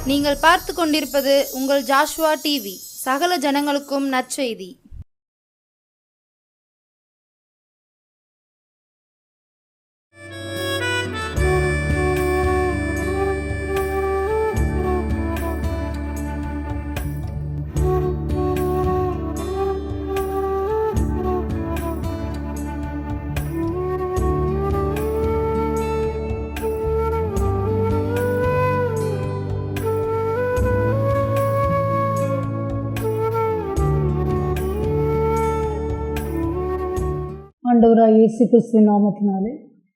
நீங்கள் பார்த்து கொண்டிருப்பது உங்கள் ஜாஷ்வா டிவி. சகல ஜனங்களுக்கும் நற்செய்தி. ஆண்டவராக இயேசு கிறிஸ்துவின் நாமத்தினாலே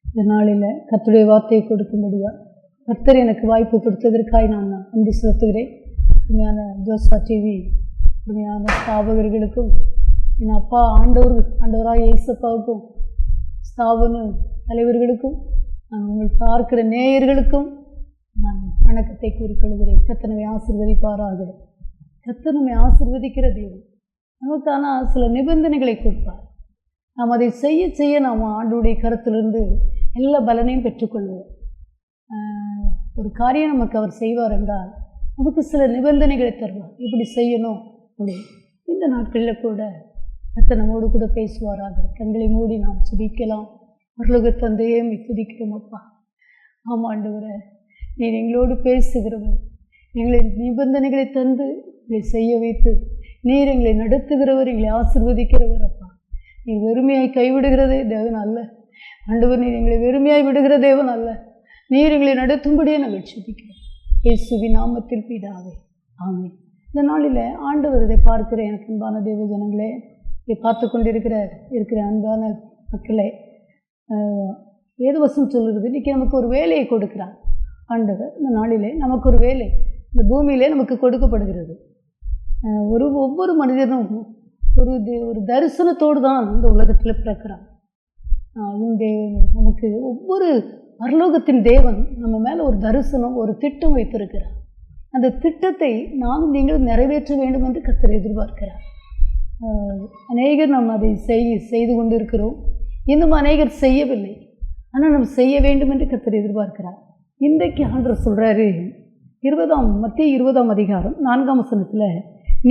இந்த நாளில் கர்த்தருடைய வார்த்தையை கொடுக்கும்படியா கர்த்தர் எனக்கு வாய்ப்பு கொடுத்ததற்காக நான் நன்றி செலுத்துகிறேன். உண்மையான ஜோஸ்வா டிவி உண்மையான ஸ்தாபகர்களுக்கும் என் அப்பா ஆண்டவராக இயேசப்பாவுக்கும் ஸ்தாபன தலைவர்களுக்கும் நான் உங்கள் பார்க்கிற நேயர்களுக்கும் நான் வணக்கத்தை கூறிக்கொள்கிறேன். கர்த்தர் நம்மை ஆசீர்வதிப்பாராக. கர்த்தர் நம்மை ஆசீர்வதிக்கிற தெய்வம். நமக்கான சில நிபந்தனைகளை கொடுப்பார். நாம் அதை செய்ய செய்ய நாம் ஆண்டவருடைய கருத்திலிருந்து எல்லா பலனையும் பெற்றுக்கொள்வோம். ஒரு காரியம் நமக்கு அவர் செய்வார் என்றால் நமக்கு சில நிபந்தனைகளை தருவார். இப்படி செய்யணும் அப்படி. இந்த நாட்களில் கூட கர்த்தர் நம்மோடு கூட பேசுவாராக. கண்களை மூடி நாம் சுதிக்கலாம். பரலோக தந்தையே துதிக்கிறோம் அப்பா. ஆமாம் ஆண்டவரே, நீர் எங்களோடு பேசுகிறவர், எங்களை நிபந்தனைகளை தந்து இதை செய்ய வைத்து நீர் எங்களை நடத்துகிறவர், எங்களை ஆசீர்வதிக்கிறவர் அப்பா. நீர் வெறுமையாய் கைவிடுகிறதே தேவன் அல்ல ஆண்டவர். நீர் எங்களை விடுமையாய் விடுகிற தேவன் அல்ல. நீர் எங்களை நடத்தும்படியே நாங்கள் சுதிக்கிறோம். இயேசுவின் நாமத்தில் பிதாவே, ஆமென். இந்த நாளில் ஆண்டவர் இதை பார்க்கிற எனக்கு அன்பான தேவ ஜனங்களே, இதை பார்த்து கொண்டிருக்கிற அன்பான மக்களே, வேதவசனம் சொல்லுகிறது, இன்றைக்கி நமக்கு ஒரு வேலையை கொடுக்கிறார் ஆண்டவர். இந்த நாளிலே நமக்கு ஒரு வேலை இந்த பூமியிலே நமக்கு கொடுக்கப்படுகிறது. ஒவ்வொரு மனிதனும் ஒரு தரிசனத்தோடு தான் இந்த உலகத்தில் பிறக்கிறான். இந்த நமக்கு ஒவ்வொரு பரலோகத்தின் தேவன் நம்ம மேலே ஒரு தரிசனம், ஒரு திட்டம் வைத்திருக்கிறார். அந்த திட்டத்தை நானும் நீங்களும் நிறைவேற்ற வேண்டும் என்று கர்த்தர் எதிர்பார்க்கிறார். அநேகர் நாம் அதை செய்து கொண்டு இருக்கிறோம். இன்னும் அநேகர் செய்யவில்லை. ஆனால் நம்ம செய்ய வேண்டும் என்று கர்த்தர் எதிர்பார்க்கிறார். இன்றைக்கு ஆண்டவர் சொல்கிறாரு, மத்திய 20ஆம் அதிகாரம் 4ஆம் வசனத்தில்,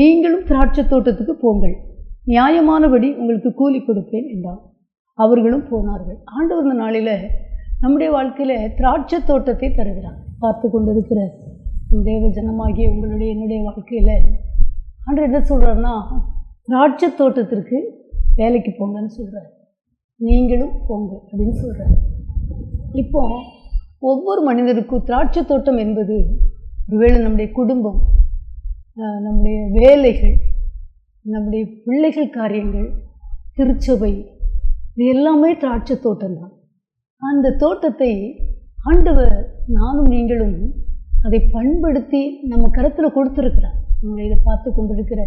நீங்களும் திராட்சை தோட்டத்துக்கு போங்கள், நியாயமானபடி உங்களுக்கு கூலி கொடுப்பேன் என்றார். அவர்களும் போனார்கள். ஆண்டவர் இந்த நாளில் நம்முடைய வாழ்க்கையில் திராட்சை தோட்டத்தை தருகிறார். பார்த்து கொண்டிருக்கிற தேவ ஜனமாகிய என்னுடைய வாழ்க்கையில் ஆண்டவர் என்ன சொல்கிறாருன்னா, திராட்சை தோட்டத்திற்கு வேலைக்கு போங்கன்னு சொல்கிறார். நீங்களும் போங்க அப்படின்னு சொல்கிறார். இப்போ ஒவ்வொரு மனிதருக்கும் திராட்சை தோட்டம் என்பது ஒருவேளை நம்முடைய குடும்பம், நம்முடைய வேலைகள், நம்முடைய பிள்ளைகள் காரியங்கள், திருச்சபை, இது எல்லாமே திராட்சை தோட்டம்தான். அந்த தோட்டத்தை ஆண்டவர் நானும் நீங்களும் அதை பண்படுத்தி நம்ம கருத்தில் கொடுத்துருக்குறார். நம்ம இதை பார்த்து கொண்டிருக்கிற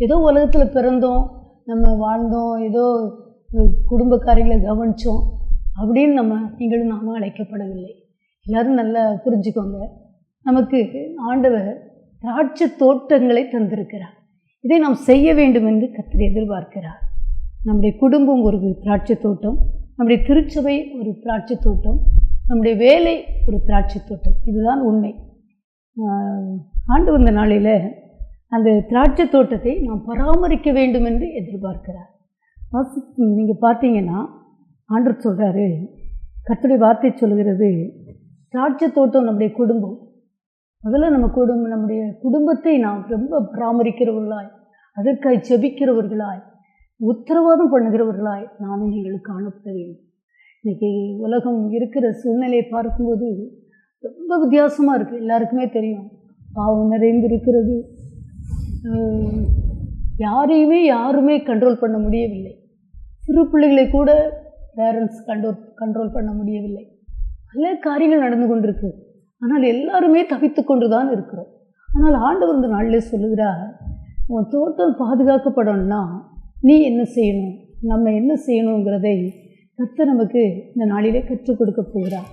ஏதோ உலகத்தில் பிறந்தோம், நம்ம வாழ்ந்தோம், ஏதோ குடும்ப காரியங்களை கவனித்தோம் அப்படின்னு நீங்களும் நானும் அழைக்கப்படவில்லை. எல்லோரும் நல்லா புரிஞ்சுக்கோங்க. நமக்கு ஆண்டவர் திராட்சை தோட்டங்களை தந்திருக்கிறார். இதை நாம் செய்ய வேண்டும் என்று கர்த்தர் எதிர்பார்க்கிறார். நம்முடைய குடும்பம் ஒரு திராட்சை தோட்டம், நம்முடைய திருச்சபை ஒரு திராட்சை தோட்டம், நம்முடைய வேலை ஒரு திராட்சை தோட்டம். இதுதான் உண்மை. ஆண்டவர் இந்த நாளில் அந்த திராட்சை தோட்டத்தை நாம் பராமரிக்க வேண்டும் என்று எதிர்பார்க்கிறார். நீங்கள் பார்த்தீங்கன்னா ஆண்டவர் சொல்கிறாரு, கர்த்தருடைய வார்த்தை சொல்கிறது, திராட்சை தோட்டம் நம்முடைய குடும்பம். முதல்ல நம்முடைய குடும்பத்தை நாம் ரொம்ப பராமரிக்கிறவர்களாய், அதற்காய் செபிக்கிறவர்களாய், உத்தரவாதம் பண்ணுகிறவர்களாய் நானும் எங்களுக்கு காணப்பட வேண்டும். இன்றைக்கி உலகம் இருக்கிற சூழ்நிலையை பார்க்கும்போது ரொம்ப வித்தியாசமாக இருக்குது. எல்லாருக்குமே தெரியும், பாவம் நிறைந்து இருக்கிறது. யாருமே கண்ட்ரோல் பண்ண முடியவில்லை. சிறு பிள்ளைகளை கூட பேரண்ட்ஸ் கண்ட்ரோல் பண்ண முடியவில்லை. பல காரியங்கள் நடந்து கொண்டிருக்கு. ஆனால் எல்லாருமே தவித்து கொண்டு தான் இருக்கிறோம். ஆனால் ஆண்டவர் இந்த நாளிலே சொல்லுகிறார், உன் தோட்டம் பாதுகாக்கப்படணும்னா நீ என்ன செய்யணும், நம்ம என்ன செய்யணுங்கிறதை கர்த்தர் நமக்கு இந்த நாளிலே கற்றுக் கொடுக்க போகிறார்.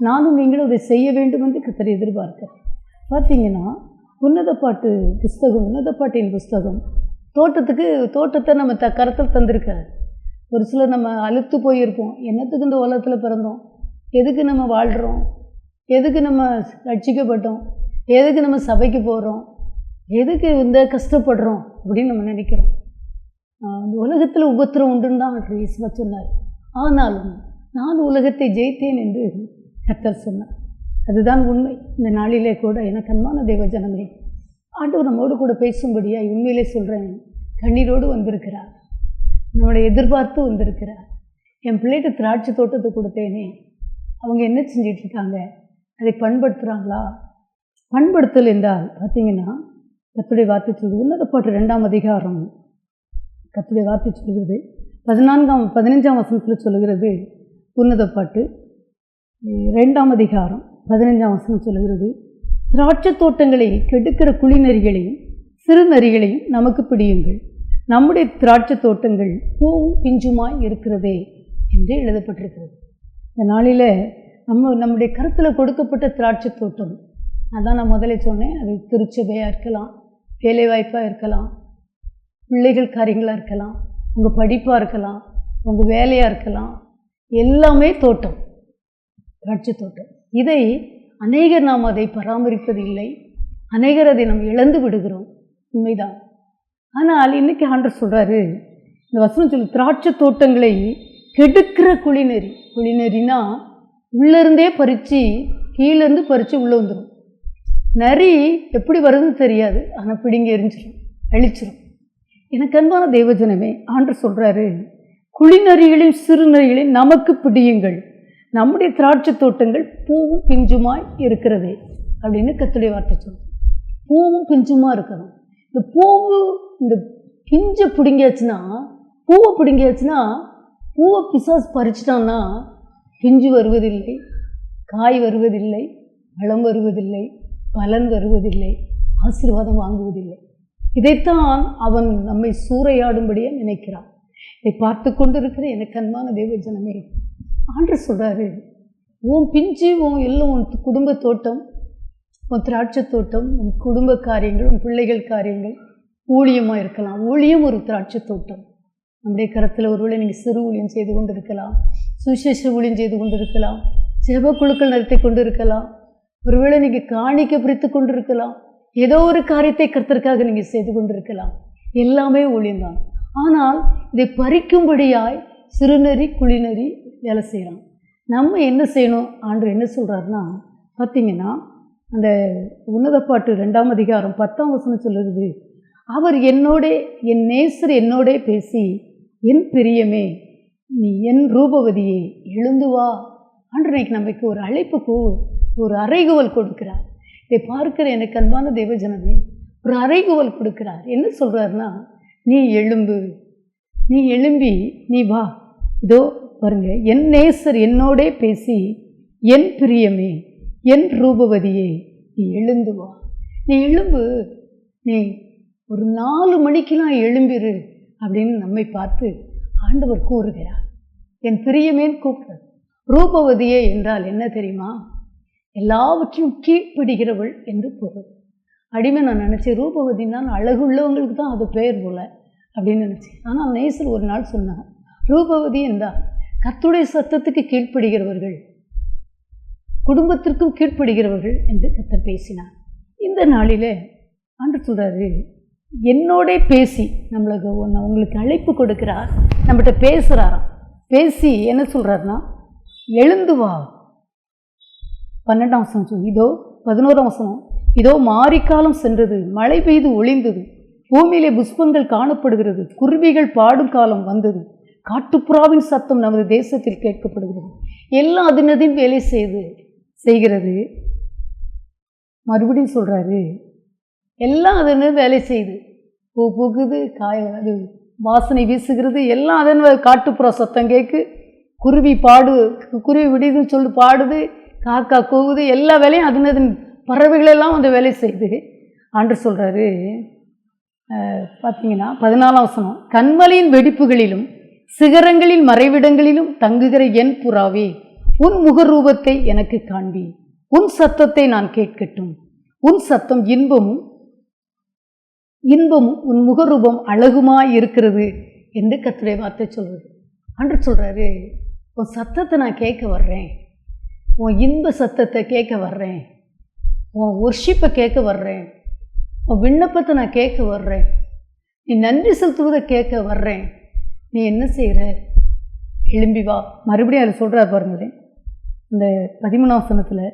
நானும் நீங்களும் அதை செய்ய வேண்டும் என்று கர்த்தர் எதிர்பார்க்கிறேன். பார்த்தீங்கன்னா உன்னத பாட்டின் புஸ்தகம் தோட்டத்தை நம்ம கருத்தில் தந்திருக்கார். ஒரு சிலர் நம்ம அழுத்து போயிருப்போம். என்னத்துக்கு இந்த உலகத்தில் பிறந்தோம், எதுக்கு நம்ம வாழ்கிறோம், எதுக்கு நம்ம ரட்சிக்கப்பட்டோம், எதுக்கு நம்ம சபைக்கு போகிறோம், எதுக்கு இந்த கஷ்டப்படுறோம் அப்படின்னு நம்ம நினைக்கிறோம். இந்த உலகத்தில் உபத்திரம் உண்டுன்னு தான் இயேசுவா சொன்னார். ஆனாலும் நான் உலகத்தை ஜெயித்தேன் என்று கர்த்தர் சொன்னார். அதுதான் உண்மை. இந்த நாளிலே கூட எனக்கு அன்பான தேவஜனமே, ஆண்டவர் நம்மோடு கூட பேசும்படியாக உண்மையிலே சொல்கிறேன், கண்ணீரோடு வந்திருக்கிறார். நம்மளை எதிர்பார்த்து வந்திருக்கிறார். என் பிள்ளைகிட்ட திராட்சை தோட்டத்தை கொடுத்தேனே, அவங்க என்ன செஞ்சிட்ருக்காங்க, அதை பண்படுத்துகிறாங்களா? பண்படுத்தல் என்றால் பார்த்தீங்கன்னா, கர்த்தருடைய வார்த்தை சொல்லுது. உன்னத பாட்டு 2ஆம் அதிகாரம் கர்த்தருடைய வார்த்தை சொல்கிறது. 15ஆம் வசனத்தில் சொல்லுகிறது. உன்னத பாட்டு 2ஆம் அதிகாரம் 15ஆம் வசனம் சொல்லுகிறது, திராட்சை தோட்டங்களை கெடுக்கிற குழிநரிகளையும் சிறு நரிகளையும் நமக்கு பிடியுங்கள், நம்முடைய திராட்சை தோட்டங்கள் பூவும் பிஞ்சுமாய் இருக்கிறதே என்று எழுதப்பட்டிருக்கிறது. இந்த நாளில் நம்முடைய கருத்தில் கொடுக்கப்பட்ட திராட்சை தோட்டம், அதான் நான் முதல்ல சொன்னேன், அது திருச்சபையாக இருக்கலாம், வேலைவாய்ப்பாக இருக்கலாம், பிள்ளைகள் காரியங்களாக இருக்கலாம், உங்கள் படிப்பாக இருக்கலாம், உங்கள் வேலையாக இருக்கலாம், எல்லாமே தோட்டம், திராட்சை தோட்டம். இதை அநேகர் நாம் அதை பராமரிப்பது இல்லை, அநேகர் அதை நம்ம இழந்து விடுகிறோம், உண்மைதான். ஆனால் இன்றைக்கி ஆண்டவர் சொல்கிறாரு, இந்த வசனம் சொல்லு, திராட்சை தோட்டங்களை கெடுக்கிற குழிநெறி. குழிநெறினா உள்ளேருந்தே பறித்து, கீழேருந்து பறித்து உள்ளே வந்துடும். நரி எப்படி வருதுன்னு தெரியாது, ஆனால் பிடிங்கி எரிஞ்சிடும், அழிச்சிடும். எனக்கு அன்பான தேவஜனமே, ஆண்டவர் சொல்கிறாரு, குழிநரிகளையும் சிறு நரிகளையும் நமக்கு பிடியுங்கள், நம்முடைய திராட்சை தோட்டங்கள் பூவும் பிஞ்சுமாய் இருக்கிறதே அப்படின்னு கர்த்தருடைய வார்த்தை சொல்லுது. பூவும் பிஞ்சுமா இருக்கணும். இந்த பூவு, இந்த பிஞ்சை பிடுங்கியாச்சுன்னா, பூவை பிடுங்கியாச்சுன்னா, பூவை பிசாசு பறிச்சிட்டான்னா பிஞ்சு வருவதில்லை, காய் வருவதில்லை, பழம் வருவதில்லை, பலன் வருவதில்லை, ஆசீர்வாதம் வாங்குவதில்லை. இதைத்தான் அவன் நம்மை சூறையாடும்படியே நினைக்கிறான். இதை பார்த்து கொண்டு இருக்கிற எனக்கு அன்பான தேவஜனமே, ஆண்டவர் சொல்கிறாரு, உன் பிஞ்சு, உன் எல்லாம், உன் குடும்ப தோட்டம், உன் திராட்சை தோட்டம், உன் குடும்ப காரியங்கள், உன் பிள்ளைகள் காரியங்கள், ஊழியமாக இருக்கலாம். ஊழியம் ஒரு திராட்சை தோட்டம். நம்முடைய கரத்தில் ஒருவேளை நீங்கள் சிறு ஊழியம் செய்து கொண்டு இருக்கலாம், சுவிசேஷ ஊழியம் செய்து கொண்டு இருக்கலாம், ஜெப குழுக்கள் நடத்தி கொண்டு இருக்கலாம், ஒருவேளை நீங்கள் காணிக்க பிரித்து கொண்டு இருக்கலாம், ஏதோ ஒரு காரியத்தை கர்த்தருக்காக நீங்கள் செய்து கொண்டு இருக்கலாம். எல்லாமே ஊழியம்தான். ஆனால் இதை பறிக்கும்படியாய் சிறுநரி குழிநரி வேலை செய்கிறான். நம்ம என்ன செய்யணும்? ஆண்டவர் என்ன சொல்கிறாருன்னா, பார்த்தீங்கன்னா அந்த உன்னத பாட்டு 2ஆம் அதிகாரம் 10ஆம் வசனம் சொல்லுது, அவர் என்னோடே, என் நேசர் என்னோடே பேசி, என் பிரியமே நீ என் ரூபவதியே எழுந்து வா. ஆண்டவர் நமக்கு ஒரு அழைப்புக்கு ஒரு அறைகூவல் கொடுக்கிறார். இதை பார்க்கிற எனக்கு அன்பான தேவஜனமே, ஒரு அறைகூவல் கொடுக்கிறார். என்ன சொல்கிறாருன்னா, நீ எழும்பு, நீ எழும்பி நீ வா. இதோ பாருங்க, என் நேசர் என்னோடே பேசி, என் பிரியமே என் ரூபவதியே நீ எழுந்து வா. நீ எழும்பு, நீ ஒரு 4 மணிக்கெலாம் எழும்பிரு அப்படின்னு நம்மை பார்த்து ஆண்டவர் கூறுகிறார். என் பிரியமேன்னு கூப்பிடுறது. ரூபவதியே என்றால் என்ன தெரியுமா? எல்லாவற்றையும் கீழ்ப்படுகிறவள் என்று பொருள். அடிமை நான் நினச்சேன், ரூபவதினால் அழகுள்ளவங்களுக்கு தான் அது பெயர் போல அப்படின்னு நினச்சேன். ஆனால் நேசர் ஒரு நாள் சொன்னார், ரூபவதி என்றால் கர்த்தருடைய சத்தத்துக்கு கீழ்ப்படுகிறவர்கள், குடும்பத்திற்கும் கீழ்ப்படுகிறவர்கள் என்று கர்த்தர் பேசினார். இந்த நாளில் ஆண்டவர் சொல்கிறாரு, என்னோட பேசி நம்மளுக்கு உங்களுக்கு அழைப்பு கொடுக்கிறார், நம்மகிட்ட பேசுகிறாராம். பேசி என்ன சொல்கிறாருன்னா, எழுந்து வா. 12ஆம் வசனம் சொல்லு, இதோ 11ஆம் வசனம், இதோ மாரிக்காலம் சென்றது, மழை பெய்து ஒளிந்தது, பூமியிலே புஷ்பங்கள் காணப்படுகிறது, குருவிகள் பாடும் காலம் வந்தது, காட்டுப்புறாவின் சத்தம் நமது தேசத்தில் கேட்கப்படுகிறது. எல்லாம் அதனதின் வேலை செய்கிறது. மறுபடியும் சொல்கிறாரு, எல்லாம் அதன்னு வேலை செய்யுது, பூ பூக்குது, அது வாசனை வீசுகிறது, எல்லாம் அதன் காட்டுப்புற சத்தம் கேட்கு, குருவி விடுதுன்னு சொல்லி பாடுது, காக்கா கூவுது, எல்லா வேலையும் அதன் பறவைகளெல்லாம் அந்த வேலை செய்யுது. ஆண்டவர் சொல்கிறாரு, பார்த்தீங்கன்னா 14ஆம் வசனம், கண்மலையின் வெடிப்புகளிலும் சிகரங்களின் மறைவிடங்களிலும் தங்குகிற என் புறாவே, உன் முகரூபத்தை எனக்கு காண்பி, உன் சத்தத்தை நான் கேட்கட்டும், உன் சத்தம் இன்பமும் உன் முகரூபம் அழகுமாய் இருக்கிறது என்று கர்த்தருடைய வார்த்தை சொல்கிறது. ஆண்டவர் சொல்கிறாரு, உன் சத்தத்தை நான் கேட்க வர்றேன், உன் இன்ப சத்தத்தை கேட்க வர்றேன், உன் ஒர்ஷிப்பை கேட்க வர்றேன், உன் விண்ணப்பத்தை நான் கேட்க வர்றேன், நீ நன்றி செலுத்துவதை கேட்க வர்றேன். நீ என்ன செய்கிற? எழும்பி வா. மறுபடியும் அதில் சொல்கிறார் பாருங்களேன், இந்த 13ஆம் வசனத்தில்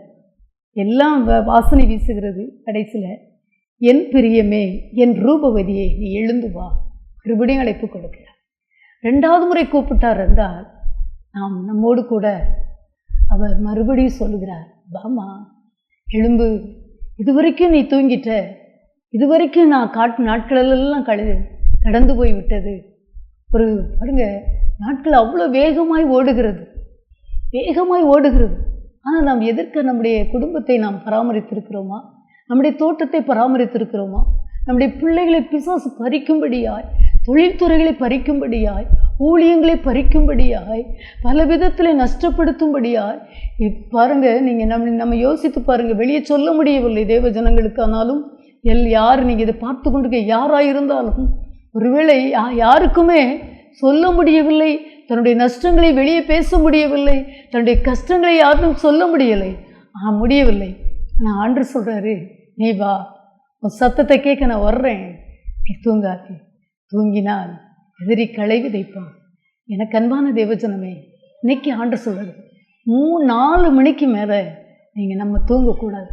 எல்லாம் வாசனை வீசுகிறது. கடைசியில் என் பிரியமே, என் ரூபவதியே, நீ எழுந்து வா. மறுபடியும் அழைப்பு கொடுக்கிறார். 2வது முறை கூப்பிட்டார் என்றால் நம்மோடு கூட அவர் மறுபடியும் சொல்லுகிறார், வாமா எழும்பு. இதுவரைக்கும் நீ தூங்கிட்ட, இதுவரைக்கும் நான் காட்டு நாட்களெல்லாம் கடந்து போய் விட்டது. ஒரு பாருங்க, நாட்கள் அவ்வளோ வேகமாய் ஓடுகிறது, வேகமாய் ஓடுகிறது. ஆனால் நாம் எதற்கு நம்முடைய குடும்பத்தை நாம் பராமரித்திருக்கிறோமா? நம்முடைய தோட்டத்தை பராமரித்திருக்கிறோமா? நம்முடைய பிள்ளைகளை பிசாசு பறிக்கும்படியாய், தொழில்துறைகளை பறிக்கும்படியாய், ஊழியங்களை பறிக்கும்படியாய், பல விதத்தில் நஷ்டப்படுத்தும்படியாய் பாருங்கள். நீங்கள் நம்ம யோசித்து பாருங்கள். வெளியே சொல்ல முடியவில்லை தேவ ஜனங்களுக்கானாலும், யார் நீங்கள் இதை பார்த்து கொண்டு யாராக இருந்தாலும் ஒருவேளை யாருக்குமே சொல்ல முடியவில்லை, தன்னுடைய நஷ்டங்களை வெளியே பேச முடியவில்லை, தன்னுடைய கஷ்டங்களை யாரும் சொல்ல முடியவில்லை. ஆனால் ஆண்டவர் சொல்கிறாரு, நீ வா, உன் சத்தத்தை கேட்க நான் வர்றேன். நீ தூங்காதே, தூங்கினால் எதிரி களை விதைப்பான். எனக்கு அன்பான தேவஜனமே, இன்னைக்கு ஆண்டவர் சொல்கிறாரு, 3-4 மணிக்கு மேலே நீங்கள் நம்ம தூங்கக்கூடாது.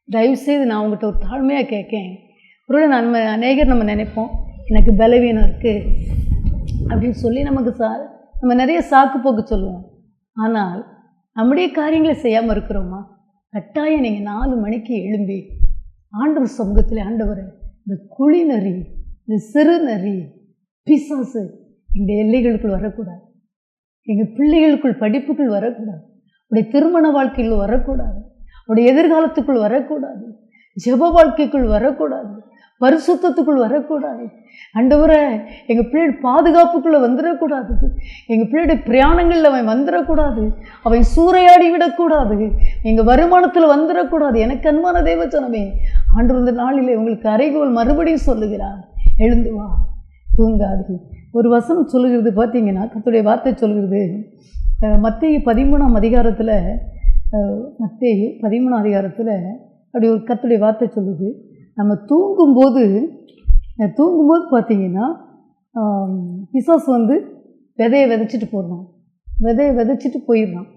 தயவுசெய்து நான் உங்கள்கிட்ட ஒரு தாழ்மையாக கேட்கேன். ஒருவேளை அநேகர் நம்ம நினைப்போம், எனக்கு பலவீனம் இருக்குது அப்படின்னு சொல்லி நம்ம நிறைய சாக்கு போக்கு சொல்லுவோம். ஆனால் நம்முடைய காரியங்களை செய்யாமல் இருக்கிறோமா? கட்டாயம் நீங்கள் 4 மணிக்கு எழும்பி ஆண்டவர் சமூகத்தில், ஆண்டவரை, இந்த குழி நரி, இந்த சிறு நரி, பிசாசு எங்கள் எல்லைகளுக்குள் வரக்கூடாது, எங்கள் பிள்ளைகளுக்குள் படிப்புக்குள் வரக்கூடாது, உடைய திருமண வாழ்க்கையில் வரக்கூடாது, உடைய எதிர்காலத்துக்குள் வரக்கூடாது, ஜெப வாழ்க்கைக்குள் வரக்கூடாது, பரிசுத்தத்துக்குள் வரக்கூடாது. ஆண்டவரே, எங்கள் பிள்ளைகள் பாதுகாப்புக்குள்ளே வந்துடக்கூடாது, எங்கள் பிள்ளையுடைய பிரயாணங்களில் அவன் வந்துடக்கூடாது, அவன் சூறையாடி விடக்கூடாது, எங்கள் வருமானத்தில் வந்துடக்கூடாது. எனக்கு அன்பான தேவஜனமே, ஆண்டவர் இந்த நாளிலே உங்களுக்கு அறைகோல் மறுபடியும் சொல்லுகிறார், எழுந்து வா, தூங்காது. ஒரு வசனம் சொல்லுகிறது பார்த்தீங்கன்னா, கர்த்தருடைய வார்த்தை சொல்லுகிறது, மத்தேயு 13ஆம் அதிகாரத்தில், மத்தேயு 13ஆம் அதிகாரத்தில் அப்படி ஒரு கர்த்தருடைய வார்த்தை சொல்லுது, நம்ம தூங்கும்போது பார்த்தீங்கன்னா பிசாசு விதையை விதைச்சிட்டு போடுறான், விதையை விதைச்சிட்டு போயிடுறான்.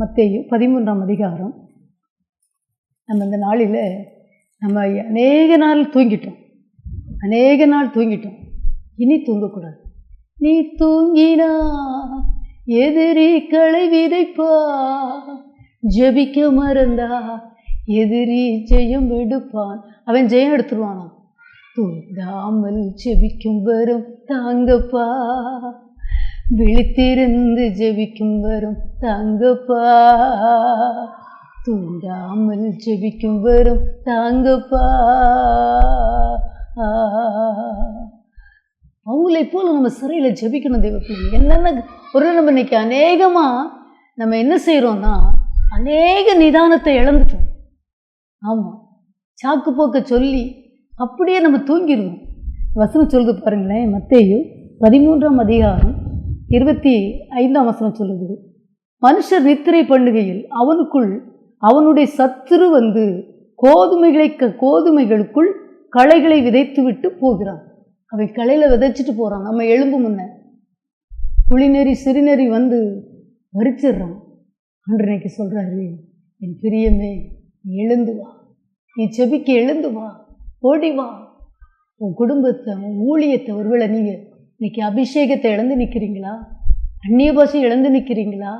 மத்தேயு 13ஆம் அதிகாரம். நம்ம இந்த நாளில் நம்ம அநேக நாள் தூங்கிட்டோம், இனி தூங்கக்கூடாது. நீ தூங்கினா எதிரி களை விதைப்பா, ஜெபிக்க மறந்தா எதிரி ஜெயம் எடுப்பான். அவன் ஜெயம் எடுத்துருவானா? தூங்காமல் ஜெபிக்கும் வரும் தாங்கப்பா, விழித்திருந்து ஜெபிக்கும் வரும் தாங்கப்பா, தூங்காமல் ஜெபிக்கும் வரும் தாங்கப்பா. அவங்களை போல நம்ம சிறையில் ஜெபிக்கணும் தேவ பிள்ளை. என்னென்ன ஒரு நம்ம இன்னைக்கு அநேகமாக நம்ம என்ன செய்கிறோம்னா, அநேக நிதானத்தை இழந்துட்டோம். ஆமாம், சாக்கு போக்க சொல்லி அப்படியே நம்ம தூங்கிடுவோம். வசனம் சொல்லுது பாருங்களேன், மத்தேயு 13ஆம் அதிகாரம் 25ஆம் வசனம் சொல்லுது, மனுஷர் நித்திரை பண்ணுகையில் அவனுடைய சத்துரு கோதுமைகளுக்குள் களைகளை விதைத்து விட்டு போகிறான். அவன் களையில் விதைச்சிட்டு போகிறான். நம்ம எழும்பு முன்ன குளிநெறி சிறுநெறி வரிச்சிடுறான். அன்றைக்கு சொல்கிறாரு, என் பிரியமே, நீ எழுந்து வா, நீ செபிக்க எழுந்து வா, ஓடி வா. உன் குடும்பத்தை, உன் ஊழியத்தை, ஒருவேளை நீங்கள் இன்னைக்கு அபிஷேகத்தை இழந்து நிற்கிறீங்களா? அந்நிய பாஷை இழந்து நிற்கிறீங்களா?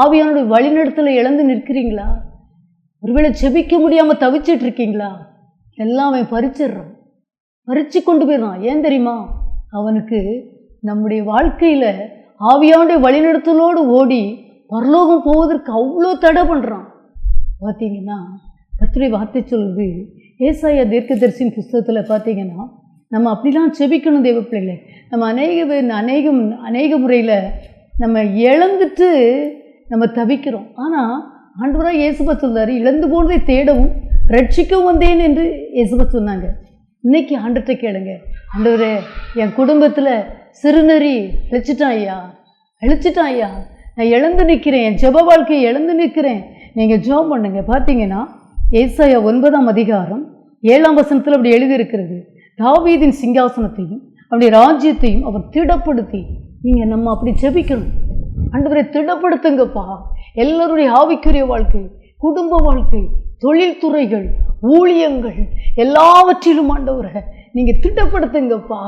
ஆவியானுடைய வழிநடத்தலை இழந்து நிற்கிறீங்களா? ஒருவேளை செபிக்க முடியாமல் தவிச்சிட்டு இருக்கீங்களா? எல்லாம் அவன் பறிச்சு கொண்டு போயிடறான். ஏன் தெரியுமா? அவனுக்கு நம்முடைய வாழ்க்கையில் ஆவியானுடைய வழிநடத்தலோடு ஓடி பரலோகம் போவதற்கு அவ்வளோ தடை பண்ணுறான். பார்த்தீங்கன்னா கர்த்தருடைய வார்த்தை சொல்லுது, ஏசாயா தீர்க்கதரிசியின் புஸ்தகத்தில் பார்த்தீங்கன்னா, நம்ம அப்படிலாம் செபிக்கணும் தேவ பிள்ளைகளை. நம்ம அநேக முறையில் நம்ம இழந்துட்டு நம்ம தவிக்கிறோம். ஆனால் ஆண்டவராக இயேசுபா சொல்றாரு, இழந்து போனதை தேடவும் ரட்சிக்கவும் வந்தேன் என்று இயேசுபா சொன்னாங்க. இன்னைக்கு ஆண்டவர்கிட்ட கேளுங்க, ஆண்டவரே, என் குடும்பத்தில் சிறுநெறி அழிச்சிட்டான் ஐயா, நான் இழந்து நிற்கிறேன், என் ஜெப வாழ்க்கையை இழந்து நிற்கிறேன், நீங்கள் ஜெபம் பண்ணுங்க. பார்த்தீங்கன்னா ஏசாயா 9ஆம் அதிகாரம் 7ஆம் வசனத்தில் அப்படி எழுதியிருக்கிறது. தாவீதின் சிங்காசனத்தையும் அவருடைய ராஜ்யத்தையும் அவர் திடப்படுத்தி, நீங்கள் நம்ம அப்படி ஜெபிக்கணும். ஆண்டவரை திடப்படுத்துங்கப்பா. எல்லாருடைய ஆவிக்குரிய வாழ்க்கை, குடும்ப வாழ்க்கை, தொழில்துறைகள், ஊழியங்கள் எல்லாவற்றிலும் ஆண்டவரை நீங்கள் திட்டப்படுத்துங்கப்பா.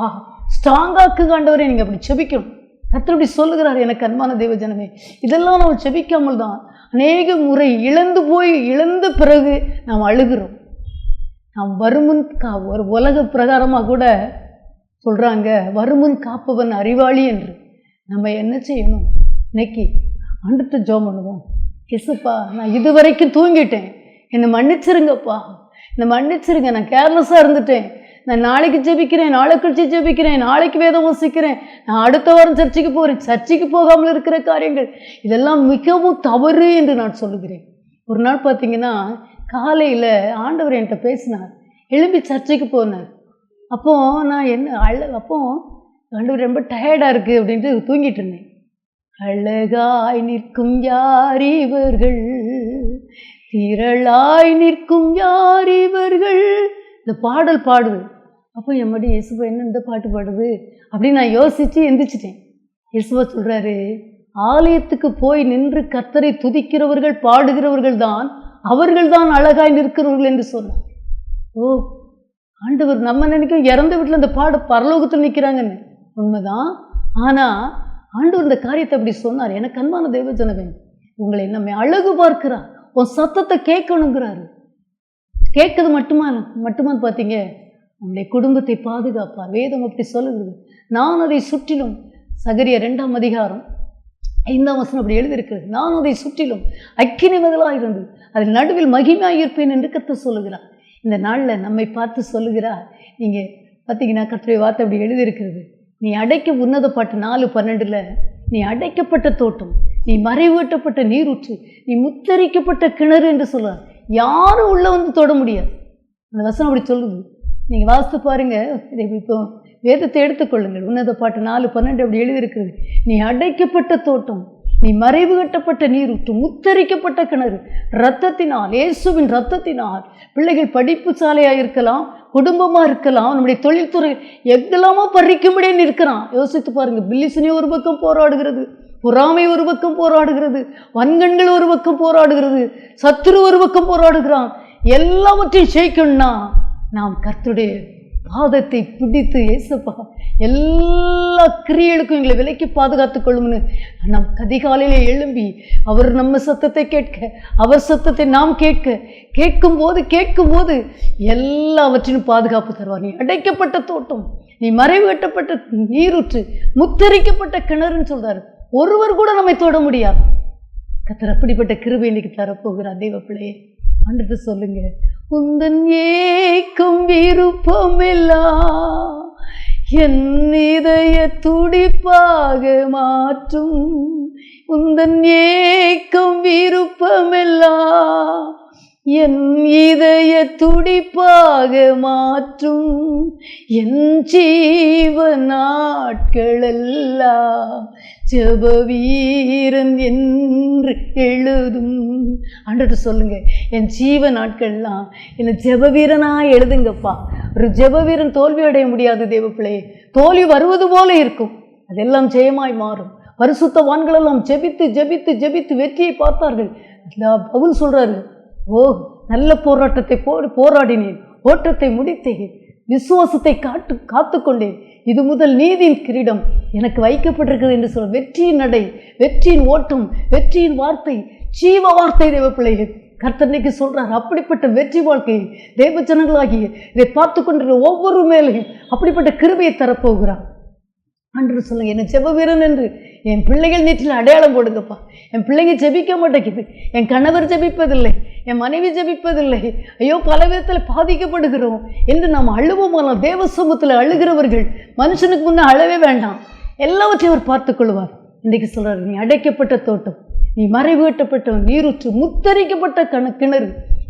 ஸ்ட்ராங்காக்குங்க ஆண்டவரை. நீங்கள் அப்படி ஜெபிக்கணும். கர்த்தர் அப்படி சொல்லுகிறார். எனக்கு அன்பான தேவ ஜனமே, இதெல்லாம் நம்ம ஜெபிக்காமல் தான் அநேக முறை இழந்த பிறகு நாம் அழுகிறோம். நாம் வருமுன் ஒரு உலக பிரகாரமாக கூட சொல்கிறாங்க, வருமுன் காப்பவன் அறிவாளி என்று. நம்ம என்ன செய்யணும்? இன்னைக்கு ஆண்டவர்கிட்ட ஜெபம் பண்ணுவோம். எஸ்ப்பா, நான் இது வரைக்கும் தூங்கிட்டேன், என்னை மன்னிச்சிருங்கப்பா, என்னை மன்னிச்சிருங்க. நான் கேர்லெஸ்ஸாக இருந்துட்டேன். நான் நாளைக்கு ஜெபிக்கிறேன், நாளை கழிச்சு ஜெபிக்கிறேன், நாளைக்கு வேதம் வாசிக்கிறேன், நான் அடுத்த வாரம் சர்ச்சைக்கு போகிறேன். சர்ச்சைக்கு போகாமல் இருக்கிற காரியங்கள் இதெல்லாம் மிகவும் தவறு என்று நான் சொல்லுகிறேன். ஒரு நாள் பார்த்தீங்கன்னா காலையில் ஆண்டவர் என்கிட்ட பேசினார். எழும்பி சர்ச்சைக்கு போனார். அப்போது நான் அப்போ ஆண்டவர் ரொம்ப டயர்டாக இருக்குது அப்படின்ட்டு தூங்கிட்டு இருந்தேன். அழகாய் நிற்கும் யார் இவர்கள், திரளாய் நிற்கும் யார் இவர்கள், இந்த பாடல் பாடுது. அப்போ என் மடி இயேசுவா என்ன இந்த பாட்டு பாடுது அப்படின்னு நான் யோசித்து எந்திரிச்சிட்டேன். இயேசுவா சொல்கிறாரு, ஆலயத்துக்கு போய் நின்று கர்த்தரை துதிக்கிறவர்கள் பாடுகிறவர்கள் தான் அவர்கள் தான் அழகாய் நிற்கிறவர்கள் என்று சொன்னார். ஓ ஆண்டவர், நம்ம நினைக்கும் இறந்த வீட்டில் இந்த பரலோகத்தில் நிற்கிறாங்கன்னு. உண்மைதான். ஆனால் ஆண்டவர் இந்த காரியத்தை அப்படி சொன்னார். எனக்கு அன்பான தேவ ஜனமே, உங்களை நம்மை அழகு பார்க்கிறார். உன் சத்தத்தை கேட்கணுங்கிறாரு. கேட்கறது மட்டுமான்னு பார்த்தீங்க, நம்முடைய குடும்பத்தை பாதுகாப்பார். வேதம் அப்படி சொல்லுகிறது. நான் அதை சுற்றிலும், சகரியா 2ஆம் அதிகாரம் 5ஆம் வசனம் அப்படி எழுதியிருக்கிறது. நான் அதை சுற்றிலும் அக்கினி மதிலாக இருந்து அதில் நடுவில் மகிமையாயிருப்பேன் என்று கர்த்தர் சொல்லுகிறார். இந்த நாளில் நம்மை பார்த்து சொல்லுகிறார். நீங்கள் பார்த்தீங்கன்னா கர்த்தருடைய வார்த்தை அப்படி எழுதியிருக்கிறது. நீ உன்னத பாட்டு 4:12 நீ அடைக்கப்பட்ட தோட்டம், நீ மறைவேட்டப்பட்ட நீரூற்று, நீ முத்தரிக்கப்பட்ட கிணறு என்று சொல்கிறார். யாரும் உள்ளே வந்து தொட முடியாது. அந்த வசனம் அப்படி சொல்லுது. நீங்கள் வாசித்து பாருங்கள். இதை இப்போ வேதத்தை எடுத்துக்கொள்ளுங்கள். உன்னத பாட்டு 4:12 அப்படி எழுதியிருக்கிறது. நீ அடைக்கப்பட்ட தோட்டம், நீ மறைவு கட்டப்பட்ட நீரூற்று, முத்தரிக்கப்பட்ட கிணறு, இரத்தத்தினால், இயேசுவின் இரத்தத்தினால். பிள்ளைகள் படிப்பு சாலையாக இருக்கலாம், குடும்பமாக இருக்கலாம், நம்முடைய தொழில்துறை எங்கெல்லாமோ பறிக்கும்படியே இருக்கிறான். யோசித்து பாருங்கள். பில்லிசனி ஒரு பக்கம் போராடுகிறது, பொறாமை ஒரு பக்கம் போராடுகிறது, வன்கண்கள் ஒரு பக்கம் போராடுகிறது, சத்துரு ஒரு பக்கம் போராடுகிறான். எல்லாவற்றையும் ஜெயிக்கணும்னா நாம் கர்த்தருடைய பாதத்தை பிடித்து, இயேசுப்பா எல்லா கிரியைகளுக்கும் எங்களை விலைக்கு பாதுகாத்துக் கொள்ளும்னு நம் அதிகாலையிலே எழும்பி அவர் நம்ம சத்தத்தை கேட்க, அவர் சத்தத்தை நாம் கேட்கும்போது எல்லாவற்றிலும் பாதுகாப்பு தருவார். நீ அடைக்கப்பட்ட தோட்டம், நீ மறைவு கட்டப்பட்ட நீரூற்று, முத்தரிக்கப்பட்ட கிணறுன்னு சொல்றாரு. ஒருவர் கூட நம்மை தொட முடியாது. கர்த்தர் அப்படிப்பட்ட கிருபை இன்னைக்கு தரப்போகிறார். தெய்வ பிள்ளையே, ஆண்டவர்கிட்ட சொல்லுங்க, உந்தன் ஏக்கம் விருப்பமெல்லாம் என் இதய துடிப்பாக மாற்றும். உந்தன் ஏக்கம் விருப்பமெல்லாம் என் இதய துடிப்பாக மாற்றும். என் ஜீவ நாட்களெல்லாம் ஜெப வீரன் என்று எழுதும். ஆண்டவர்கிட்ட சொல்லுங்க, என் ஜீவ நாட்கள்லாம் என்னை ஜெப வீரனாக எழுதுங்கப்பா. ஒரு ஜெப வீரன் தோல்வி அடைய முடியாது தேவ பிள்ளையே. தோல்வி வருவது போல இருக்கும், அதெல்லாம் ஜெயமாய் மாறும். பரிசுத்தவான்களெல்லாம் ஜெபித்து ஜெபித்து ஜெபித்து வெற்றியை பார்த்தார்கள். பவுல் சொல்றாரு, ஓ நல்ல போராட்டத்தை போராடினேன், ஓட்டத்தை முடித்தேன், விசுவாசத்தை காத்துக்கொண்டேன், இது முதல் நீதியின் கிரீடம் எனக்கு வைக்கப்பட்டிருக்கிறது என்று சொல்ல. வெற்றியின் நடை, வெற்றியின் ஓட்டம், வெற்றியின் வார்த்தை, ஜீவ வார்த்தை தேவ பிள்ளைகள் கர்த்தர் இன்னைக்கு சொல்றார். அப்படிப்பட்ட வெற்றி வாழ்க்கையை தேவ ஜனங்களாகிய இதை பார்த்து கொண்டிருக்கிற ஒவ்வொரு மேலையும் அப்படிப்பட்ட கிருபையை தரப்போகிறார். அன்று சொல்லுங்க, என்னை ஜெப வீரன் என்று என் பிள்ளைகள் நீட்டில் அடையாளம் போடுங்கப்பா. என் பிள்ளைங்க ஜெபிக்க மாட்டேங்குது, என் கணவர் ஜெபிப்பதில்லை, என் மனைவி ஜெபிப்பதில்லை, ஐயோ பல விதத்தில் பாதிக்கப்படுகிறோம் என்று நாம் அழுவோமானால், தேவ சமூகத்தில் அழுகிறவர்கள் மனுஷனுக்கு முன்னே அழவே வேண்டாம், எல்லாவற்றையும் அவர் பார்த்து கொள்வார். இன்றைக்கு சொல்றாரு, நீ அடைக்கப்பட்ட தோட்டம், நீ மறைவு கட்டப்பட்ட நீரூற்று, முத்தரிக்கப்பட்ட கிணறு.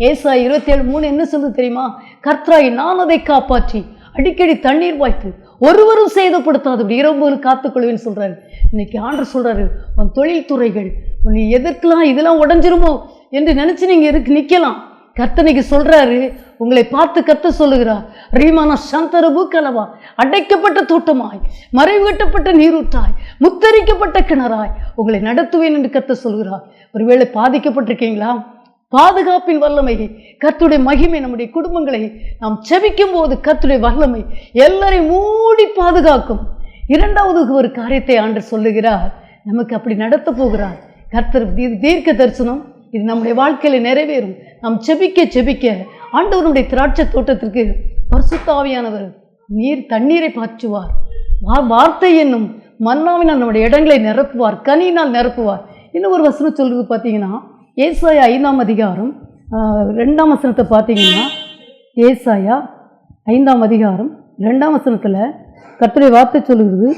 ஏசாயா 27:3 என்ன சொல்லுது தெரியுமா? கர்த்தராகி நான் அதை காப்பாற்றி அடிக்கடி தண்ணீர் வாய்த்து ஒருவரும் சேதப்படுத்தாது அப்படி இரவு காத்துக்கொள்வேன்னு சொல்றாரு. இன்னைக்கு ஆண்டவர் சொல்றாரு, உன் தொழில் துறைகள் நீ எதற்கெல்லாம் இதெல்லாம் உடஞ்சிருமோ என்று நினைச்சு நீங்க நிற்கலாம். கர்த்தனைக்கு சொல்றாரு, உங்களை பார்த்து கத்த சொல்லுகிறார், ரீமான சந்தரபு கலவா, அடைக்கப்பட்ட தோட்டமாய், மறைவுகட்டப்பட்ட நீரூற்றாய், முத்தரிக்கப்பட்ட கிணறாய் உங்களை நடத்துவேன் என்று கத்த சொல்கிறார். ஒருவேளை பாதிக்கப்பட்டிருக்கீங்களா? பாதுகாப்பின் வல்லமை, கர்த்தருடைய மகிமை நம்முடைய குடும்பங்களை நாம் செபிக்கும் போது கர்த்தருடைய வல்லமை எல்லாரையும் மூடி பாதுகாக்கும். இரண்டாவது ஒரு காரியத்தை ஆண்டவர் சொல்லுகிறார், நமக்கு அப்படி நடத்த போகிறார். கர்த்தர் தீர்க்க தரிசனம் இது நம்முடைய வாழ்க்கையில நிறைவேறும். நாம் செபிக்க ஆண்டவருடைய திராட்சை தோட்டத்திற்கு பரிசுத்த ஆவியானவர் தண்ணீரை பாய்ச்சுவார். வார்த்தை என்னும் மன்னாவினால் நம்முடைய இடங்களை நிரப்புவார், கனியினால் நிரப்புவார். இன்னும் ஒரு வசனம் சொல்றது பார்த்தீங்கன்னா, ஏசாயா 5ஆம் அதிகாரம் 2ஆம் வசனத்தை பார்த்தீங்கன்னா, ஏசாயா 5ஆம் அதிகாரம் 2ஆம் வசனத்தில் கர்த்தருடைய வார்த்தை சொல்லுகிறது,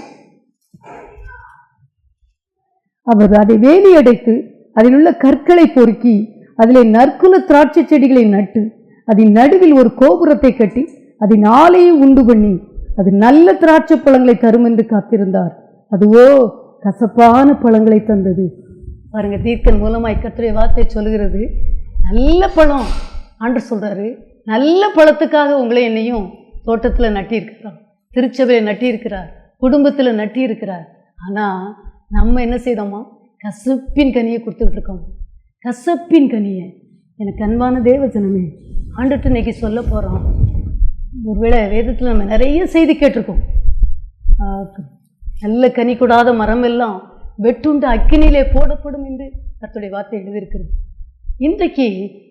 அவர் அதை வேலி அடைத்து அதில் உள்ள கற்களை பொறுக்கி அதிலே நற்குல திராட்சை செடிகளை நட்டு அதன் நடுவில் ஒரு கோபுரத்தை கட்டி அதன் ஆலையை உண்டு பண்ணி அது நல்ல திராட்சை பழங்களை தரும் என்று காத்திருந்தார். அதுவோ கசப்பான பழங்களை தந்தது. பாருங்க, தீர்க்கன் மூலமாய் கர்த்தருடைய வார்த்தை சொல்லுகிறது. நல்ல பழம் ஆண்டவர் சொல்றாரு, நல்ல பழத்துக்காக உங்களை என்னையும் தோட்டத்தில் நட்டியிருக்கிறார், திருச்சபையில் நட்டியிருக்கிறார், குடும்பத்தில் நட்டியிருக்கிறார். ஆனால் நம்ம என்ன செய்தோமா? கசப்பின் கனியை கொடுத்துக்கிட்டு இருக்கோம். கசப்பின் கனியை. எனக்கு அன்பான தேவஜனமே, ஆண்டவர்கிட்ட இன்னைக்கு சொல்ல போகிறோம். ஒருவேளை வேதத்தில் நம்ம நிறைய செய்தி கேட்டிருக்கோம். நல்ல கனி கூடாத மரம் எல்லாம் வெட்டுண்டு அக்கினியிலே போடப்படும் என்று கர்த்தருடைய வார்த்தை எழுதியிருக்கிறது. இன்றைக்கு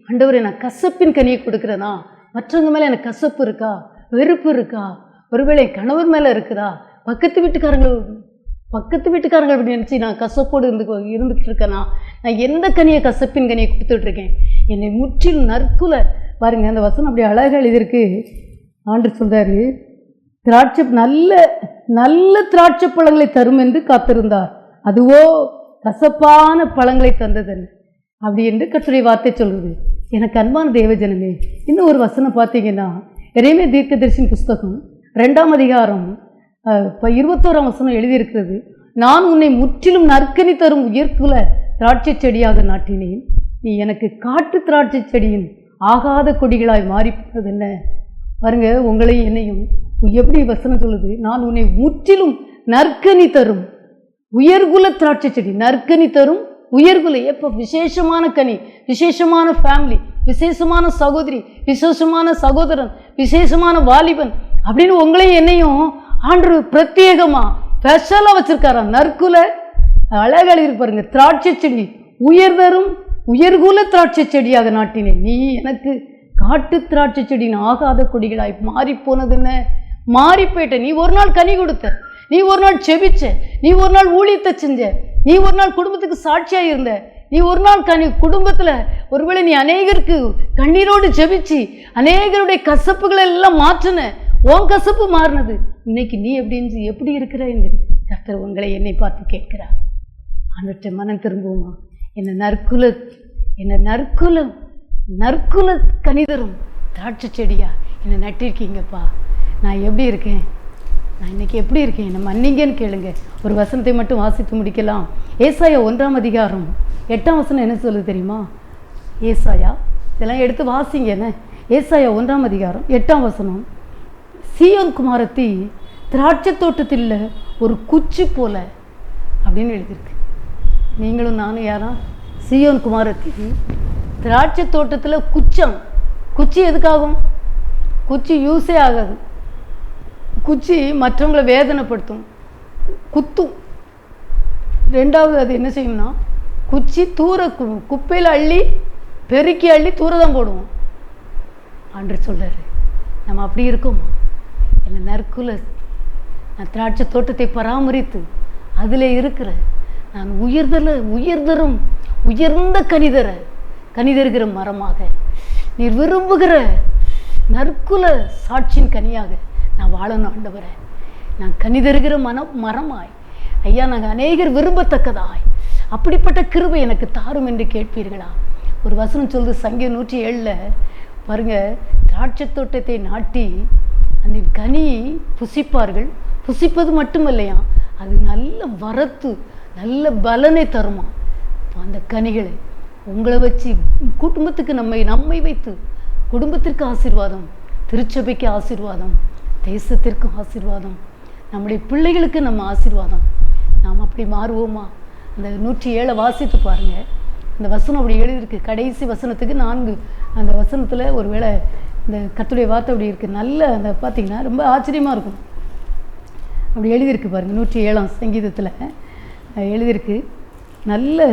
ஆண்டவரே, நான் கசப்பின் கனியை கொடுக்குறேனா? மற்றவங்க மேலே எனக்கு கசப்பு இருக்கா, வெறுப்பு இருக்கா? ஒருவேளை கணவர் மேலே இருக்குதா? பக்கத்து வீட்டுக்காரங்க அப்படி நினச்சி நான் கசப்போடு இருந்துகிட்டு இருக்கேனா? நான் எந்த கனியை, கசப்பின் கனியை கொடுத்துட்டு இருக்கேன்? என்னை முற்றிலும் நற்குல. பாருங்க, அந்த வசனம் அப்படி அழகாக எழுதியிருக்கு. ஆண்டவர் சொல்றாரு, நல்ல திராட்சை பழங்களை தரும் என்று காத்திருந்தார், அதுவோ கசப்பான பழங்களை தந்ததன் அப்படி என்று கர்த்தருடைய வார்த்தை சொல்லுது. எனக்கு அன்பான தேவஜனமே, இன்னும் ஒரு வசனம் பார்த்தீங்கன்னா, எரேமியா தீர்க்கதரிசியின் புஸ்தகம் 2ஆம் அதிகாரம் 21ஆம் வசனம் எழுதியிருக்கிறது. நான் உன்னை முற்றிலும் நற்கனி தரும் உயர்குல திராட்சை செடியாக நாட்டினேன், நீ எனக்கு காட்டு திராட்சை செடியின் ஆகாத கொடிகளாய் மாறிப்போனது என்ன? பாருங்க, உங்களையும் என்னையும் எப்படி வசனம் சொல்லுது? நான் உன்னை முற்றிலும் நற்கனி தரும் உயர்குல திராட்சை செடி. நற்கனி தரும் உயர்குல. எப்போ? விசேஷமான கனி, விசேஷமான ஃபேமிலி, விசேஷமான சகோதரி, விசேஷமான சகோதரன், விசேஷமான வாலிபன் அப்படின்னு உங்களையும் என்னையும் ஆண்டவர் பிரத்யேகமா ஸ்பெஷலாக வச்சிருக்காராம். நற்குல அழகாக இருப்பாருங்க. திராட்சை செடி உயர்தரும் உயர்குல திராட்சை செடியாக நாட்டினேன், நீ எனக்கு காட்டு திராட்சை செடியின் ஆகாத கொடிகளாய் மாறி போனதுன்னு. மாறி போயிட்ட. நீ ஒரு நாள் கனி கொடுத்த, நீ ஒரு நாள் செபிச்ச, நீ ஒரு நாள் ஊழியத்தை செஞ்ச, நீ ஒரு நாள் குடும்பத்துக்கு சாட்சியாக இருந்த, நீ ஒரு நாள் குடும்பத்தில் ஒருவேளை நீ அநேகருக்கு கண்ணீரோடு ஜெபிச்சு அநேகருடைய கசப்புகளை எல்லாம் மாற்றின. உன் கசப்பு மாறினது. இன்னைக்கு நீ எப்படி இருக்கிற என்று கர்த்தர் உங்களை என்னை பார்த்து கேட்கிறார். அவற்றை மனம் திரும்புமா? என்ன நற்குல கனிதரும் திராட்சை செடியா என்னை நட்டிருக்கீங்கப்பா. நான் எப்படி இருக்கேன்? நான் இன்னைக்கு எப்படி இருக்கேன்? என்னை மன்னிங்கன்னு கேளுங்க. ஒரு வசனத்தை மட்டும் வாசித்து முடிக்கலாம். ஏசாயா 1ஆம் அதிகாரம் 8ஆம் வசனம் என்ன சொல்லுது தெரியுமா? ஏசாயா, இதெல்லாம் எடுத்து வாசிங்க. என்ன? ஏசாயா 1ஆம் அதிகாரம் 8ஆம் வசனம், சீயோன் குமாரத்தி திராட்சை தோட்டத்தில் ஒரு குச்சி போல அப்படின்னு எழுதியிருக்கு. நீங்களும் நானும் யாரா? சீயோன் குமாரத்தி திராட்சை தோட்டத்தில் குச்சி எதுக்காகும்? குச்சி யூஸே ஆகாது. குச்சி மற்றவங்களை வேதனைப்படுத்தும், குத்தும். ரெண்டாவது அது என்ன செய்யும்னா, குச்சி குப்பையில் பெருக்கி அள்ளி தூர தான் போடுவோம். ஆண்டவர் சொல்றாரு, நம்ம அப்படி இருக்கோமா? என்ன நற்குல, நான் திராட்சை தோட்டத்தை பராமரித்து அதில் இருக்கிற நான் உயர்தரும் உயர்ந்த கனிதருகிற மரமாக, நீர் விரும்புகிற நற்குல சாட்சியின் கனியாக நான் வாழணும் ஆண்டவரே. நான் கனிதருகிற மரமாய் ஐயா, நாங்கள் அநேகர் விரும்பத்தக்கதாய் அப்படிப்பட்ட கிருபை எனக்கு தாரும் என்று கேட்பீர்களா? ஒரு வசனம் சொல்லுது, சங்கீதம் 107 பாருங்க, திராட்சை தோட்டத்தை நாட்டி அந்த கனி புசிப்பார்கள். புசிப்பது மட்டுமல்லையா, அது நல்ல வரத்து, நல்ல பலனை தருமா. அந்த கனிகளை உங்களை வச்சு குடும்பத்துக்கு நம்மை வைத்து குடும்பத்திற்கு ஆசீர்வாதம், திருச்சபைக்கு ஆசீர்வாதம், தேசத்திற்கு ஆசீர்வாதம், நம்முடைய பிள்ளைகளுக்கு நம்ம ஆசீர்வாதம். நாம் அப்படி மாறுவோமா? அந்த 107 வாசித்து பாருங்கள். அந்த வசனம் அப்படி எழுதியிருக்கு. கடைசி வசனத்துக்கு 4 அந்த வசனத்தில் ஒருவேளை இந்த கர்த்தருடைய வார்த்தை அப்படி இருக்குது. நல்ல அந்த பார்த்திங்கன்னா ரொம்ப ஆச்சரியமாக இருக்கும். அப்படி எழுதியிருக்கு பாருங்கள். 107 சங்கீதத்தில் எழுதியிருக்கு. நல்ல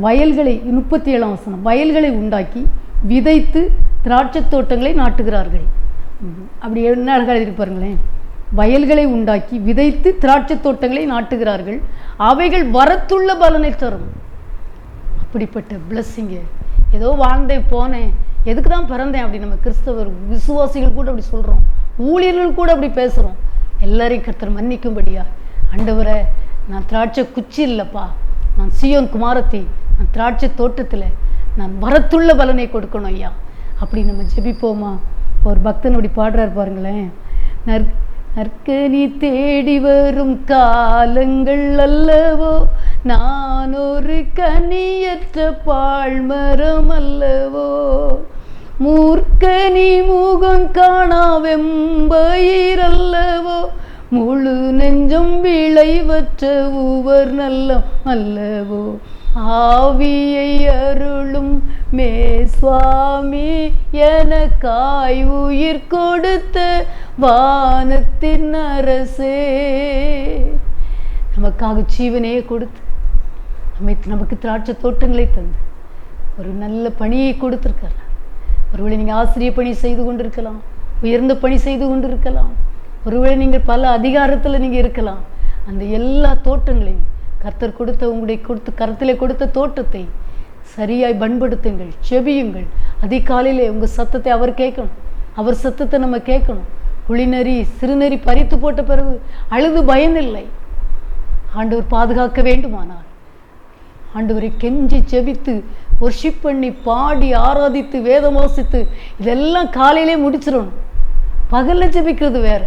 வயல்களை 37 வசனம், வயல்களை உண்டாக்கி விதைத்து திராட்சை தோட்டங்களை நாட்டுகிறார்கள். அப்படி என்ன அழகாக எழுதியிருக்கு பாருங்களேன். வயல்களை உண்டாக்கி விதைத்து திராட்சை தோட்டங்களை நாட்டுகிறார்கள், அவைகள் வரத்துள்ள பலனை தரும். அப்படிப்பட்ட பிளஸ்ஸிங்கு. ஏதோ வாழ்ந்தேன் போனேன், எதுக்கு தான் பிறந்தேன் அப்படி நம்ம கிறிஸ்தவர் விசுவாசிகள் கூட அப்படி சொல்கிறோம், ஊழியர்கள் கூட அப்படி பேசுகிறோம். எல்லாரையும் கர்த்தர் மன்னிக்கும்படியா, ஆண்டவரே நான் திராட்சை குச்சி இல்லைப்பா, நான் சீயோன் குமாரத்தி, நான் திராட்சை தோட்டத்தில் நான் வரத்துள்ள பலனை கொடுக்கணும் ஐயா. அப்படி நம்ம ஜெபிப்போமா? ஒரு பக்தன் அப்படி பாடுறாரு பாருங்களேன். நற்கனி தேடி வரும் காலங்கள் அல்லவோ, நான் ஒரு கனியற்ற பாழ்மரம் அல்லவோ, மூர்க்கனி முகம் காணா வெம்பயிர் அல்லவோ, முழு நெஞ்சம் விளைவற்ற உவர் நல்லம் அல்லவோ, ஆவியை அருளும் மே சுவாமி எனக்காய் உயிர் கொடுத்த வானத்தின் அரசே. நமக்காக ஜீவனையே கொடுத்து நமக்கு திராட்சை தோட்டங்களை தந்து ஒரு நல்ல பணியை கொடுத்துருக்கிறார். ஒருவேளை நீங்கள் ஆசிரிய பணி செய்து கொண்டிருக்கலாம், உயர்ந்த பணி செய்து கொண்டிருக்கலாம், ஒருவேளை நீங்கள் பல அதிகாரத்தில் நீங்கள் இருக்கலாம். அந்த எல்லா தோட்டங்களையும் கர்த்தர் கொடுத்த உங்களுடைய கரத்திலே கொடுத்த தோட்டத்தை சரியாய் பண்படுத்துங்கள், செபியுங்கள். அதிகாலையிலே உங்கள் சத்தத்தை அவர் கேட்கணும், அவர் சத்தத்தை நம்ம கேட்கணும். குளிநரி சிறுநரி பறித்து போட்ட பிறகு அழுது பயனில்லை. ஆண்டவர் பாதுகாக்க வேண்டுமானார் ஆண்டவரை கெஞ்சி செபித்து வொர்ஷிப் பண்ணி பாடி ஆராதித்து வேதம் வாசித்து இதெல்லாம் காலையிலே முடிச்சிடணும். பகலில் ஜெபிக்கிறது வேற.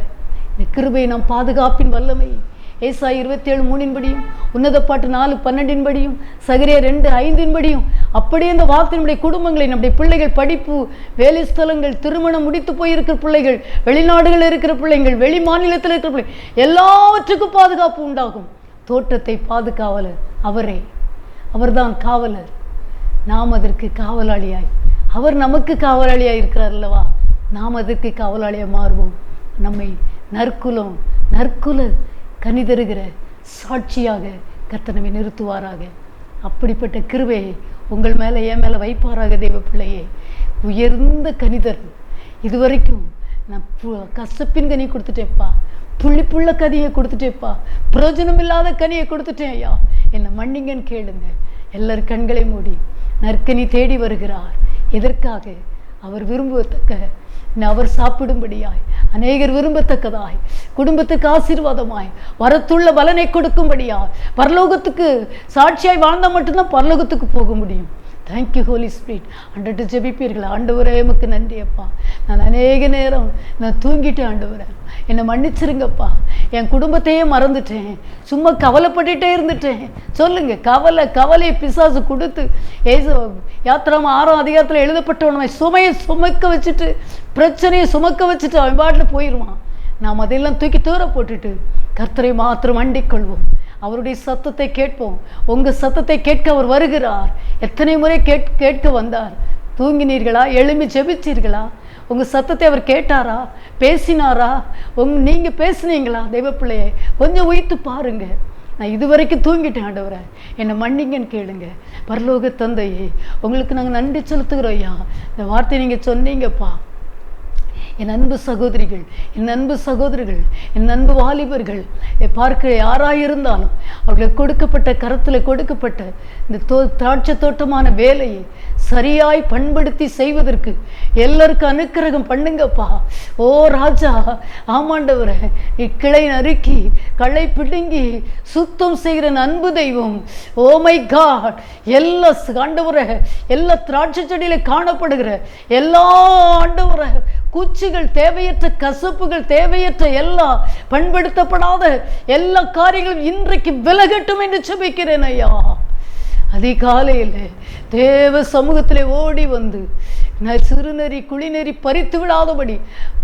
இந்த கிருபை நாம் பாதுகாப்பின் வல்லமை ஏசாய் 27:3 உன்னத பாட்டு 4:12 சகரியா 2:5 அப்படியே இந்த வார்த்தையினுடைய குடும்பங்களை, நம்முடைய பிள்ளைகள் படிப்பு, வேலை ஸ்தலங்கள், திருமணம் முடித்து போயிருக்கிற பிள்ளைகள், வெளிநாடுகளில் இருக்கிற பிள்ளைகள், வெளி மாநிலத்தில் இருக்கிற பிள்ளைகள், எல்லாவற்றுக்கும் பாதுகாப்பு உண்டாகும். தோட்டத்தை பாதுகாவலர் அவரே, அவர்தான் காவலர். நாம் அதற்கு காவலாளியாய், அவர் நமக்கு காவலாளியாய் இருக்கிறார் அல்லவா, நாம் அதற்கு காவலாளியாக மாறுவோம். நம்மை நற்குல கனி தருகிற சாட்சியாக கர்த்தர் நம்மை நிறுத்துவாராக. அப்படிப்பட்ட கிருபையை உங்கள் மேலே என் மேலே வைப்பாராக. தெய்வ பிள்ளையே, உயர்ந்த கனிதர். இதுவரைக்கும் நான் கசப்பின் கனி கொடுத்துட்டேன்ப்பா, புள்ளிப்புள்ள கனியை கொடுத்துட்டேன்ப்பா, பிரயோஜனம் இல்லாத கனியை கொடுத்துட்டேன் ஐயா, என்னை மன்னிங்கன்னு கேளுங்க. எல்லாரும் கண்களை மூடி நற்கனி தேடி வருகிறார். எதற்காக? அவர் விரும்பத்தக்க, அவர் சாப்பிடும்படியாய், அநேகர் விரும்பத்தக்கதாய், குடும்பத்துக்கு ஆசீர்வாதமாய், வரத்துள்ள பலனை கொடுக்கும்படியாய், பரலோகத்துக்கு சாட்சியாய் வாழ்ந்தால் மட்டும்தான் பரலோகத்துக்கு போக முடியும். Thank you Holy Spirit. அன்றைட்டு ஜெபிப்பீர்கள். ஆண்டவரே உமக்கு நன்றி அப்பா, நான் அநேக நேரம் நான் தூங்கிட்டேன், ஆண்டவரே என்னை மன்னிச்சிருங்கப்பா, என் குடும்பத்தையே மறந்துட்டேன், சும்மா கவலைப்பட்டுட்டே இருந்துட்டேன். சொல்லுங்க, கவலையை பிசாசு கொடுத்து யாத்திராம 6ஆம் அதிகாரத்தில் எழுதப்பட்டவனை சுமையை சுமக்க வச்சுட்டு, பிரச்சனையை சுமக்க வச்சுட்டு அவன் பாட்டில் போயிடுவான். நாம் அதையெல்லாம் தூக்கி தூர போட்டுட்டு கர்த்தரை மாத்திரம் அண்டிக் கொள்வோம். அவருடைய சத்தத்தை கேட்போம். உங்கள் சத்தத்தை கேட்க அவர் வருகிறார். எத்தனை முறை கேட்க வந்தார்? தூங்கினீர்களா? எழும்பி ஜெபிச்சீர்களா? உங்கள் சத்தத்தை அவர் கேட்டாரா? பேசினாரா? நீங்கள் பேசுனீங்களா? தெய்வ பிள்ளையே, கொஞ்சம் உயிர்த்து பாருங்க. நான் இதுவரைக்கும் தூங்கிட்டேன், ஆண்டவரே என்னை மன்னிங்கன்னு கேளுங்க. பரலோக தந்தையே, உங்களுக்கு நாங்கள் நன்றி செலுத்துகிறோம் ஐயா. இந்த வார்த்தை நீங்கள் சொன்னீங்கப்பா. என் அன்பு சகோதரிகள், என் அன்பு சகோதரர்கள், என் அன்பு வாலிபர்கள் பார்க்க யாராயிருந்தாலும் அவர்களுக்கு கொடுக்கப்பட்ட கரத்தில் கொடுக்கப்பட்ட இந்த திராட்சை தோட்டமான வேலையை சரியாய் பண்படுத்தி செய்வதற்கு எல்லாருக்கும் அனுக்கிரகம் பண்ணுங்கப்பா. ஓ ராஜா, ஆமாண்டவரை கிளை நறுக்கி களை பிடுங்கி சுத்தம் செய்கிற அன்பு தெய்வம். ஓ மை காட், எல்லா ஆண்டவரை எல்லா திராட்சை செடியில காணப்படுகிற எல்லா ஆண்டவரை குச்சிகள், தேவையற்ற கசப்புகள், தேவையற்ற எல்லா பண்படுத்தப்படாத எல்லா காரியங்களும் இன்றைக்கு விலகட்டும் என்று ஜெபிக்கிறேன் ஐயா. அதிகாலையில் தேவ சமூகத்தில் ஓடி வந்து சிறுநெறி குளிநெறி பறித்து விடாதபடி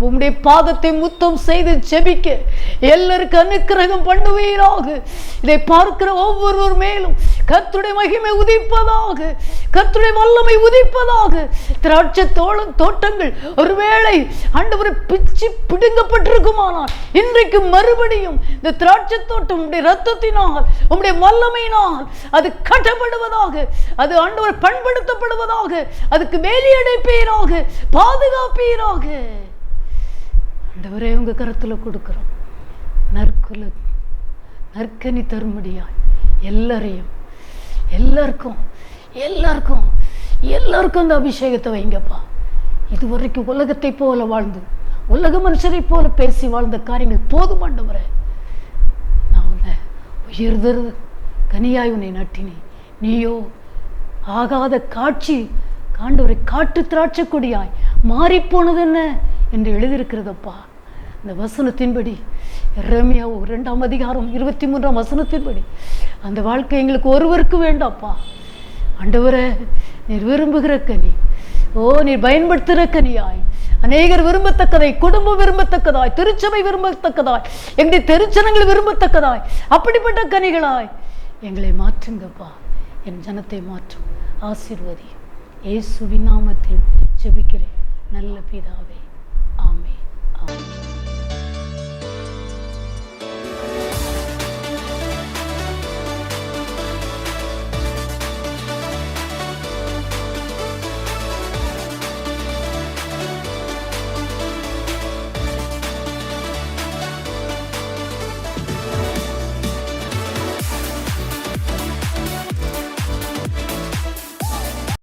உம்முடைய பாதத்தை முத்தம் செய்து ஜெபிக்க எல்லாருக்கும் அனுக்கிரகம் பண்ணுவீராக. இதை பார்க்கிற ஒவ்வொருவர் மேலும் கர்த்தருடைய மகிமை உதிப்பதாக, கர்த்தருடைய வல்லமை உதிப்பதாக. திராட்சை தோட்டங்கள் ஒருவேளை ஆண்டவரை பிச்சு பிடுங்கப்பட்டிருக்குமானால் இன்றைக்கு மறுபடியும் இந்த திராட்சை தோட்டம் உம்முடைய இரத்தத்தினால் உம்முடைய வல்லமையினால் அது கட்டப்படுவதாக, அது ஆண்டவர் பண்படுத்தப்படுவதாக, அதுக்கு வேலியடைப்பீராக, பாதுகாப்பீராக. ஆண்டவரே உங்க கரத்துல கொடுக்கிறோம். நற்கனி தரும்படியாய் எல்லாருக்கும் அந்த அபிஷேகத்தை வைங்கப்பா. இதுவரைக்கும் உலகத்தை போல வாழ்ந்து உலக மனுஷரை போல பேசி வாழ்ந்த காரியங்கள் போதும் ஆண்டவரே. நான் உன்னை உயர்தரு கனியாய் உன்னை நட்டினேன், நீயோ ஆகாத காட்சி ஆண்டவரை காட்டு திராட்சை கொடியாய் மாறிப்போனது என்ன என்று எழுதியிருக்கிறதப்பா. இந்த வசனத்தின்படி எரேமியா 2ஆம் அதிகாரம் 23ஆம் வசனத்தின்படி அந்த வாழ்க்கை எங்களுக்கு ஒருவருக்கு வேண்டாப்பா. ஆண்டவரே, நீர் விரும்புகிற கனி, நீர் பயன்படுத்துகிற கனியாய் அநேகர் விரும்பத்தக்கதாய், குடும்பம் விரும்பத்தக்கதாய், திருச்சபை விரும்பத்தக்கதாய், எங்களுடைய திருச்சனங்கள் விரும்பத்தக்கதாய் அப்படிப்பட்ட கனிகளாய் எங்களை மாற்றுங்கப்பா. என் ஜனத்தை மாற்றும், ஆசீர்வதி. இயேசுவின் நாமத்தில் ஜெபிக்கிறேன் நல்ல பிதாவே. ஆமென்.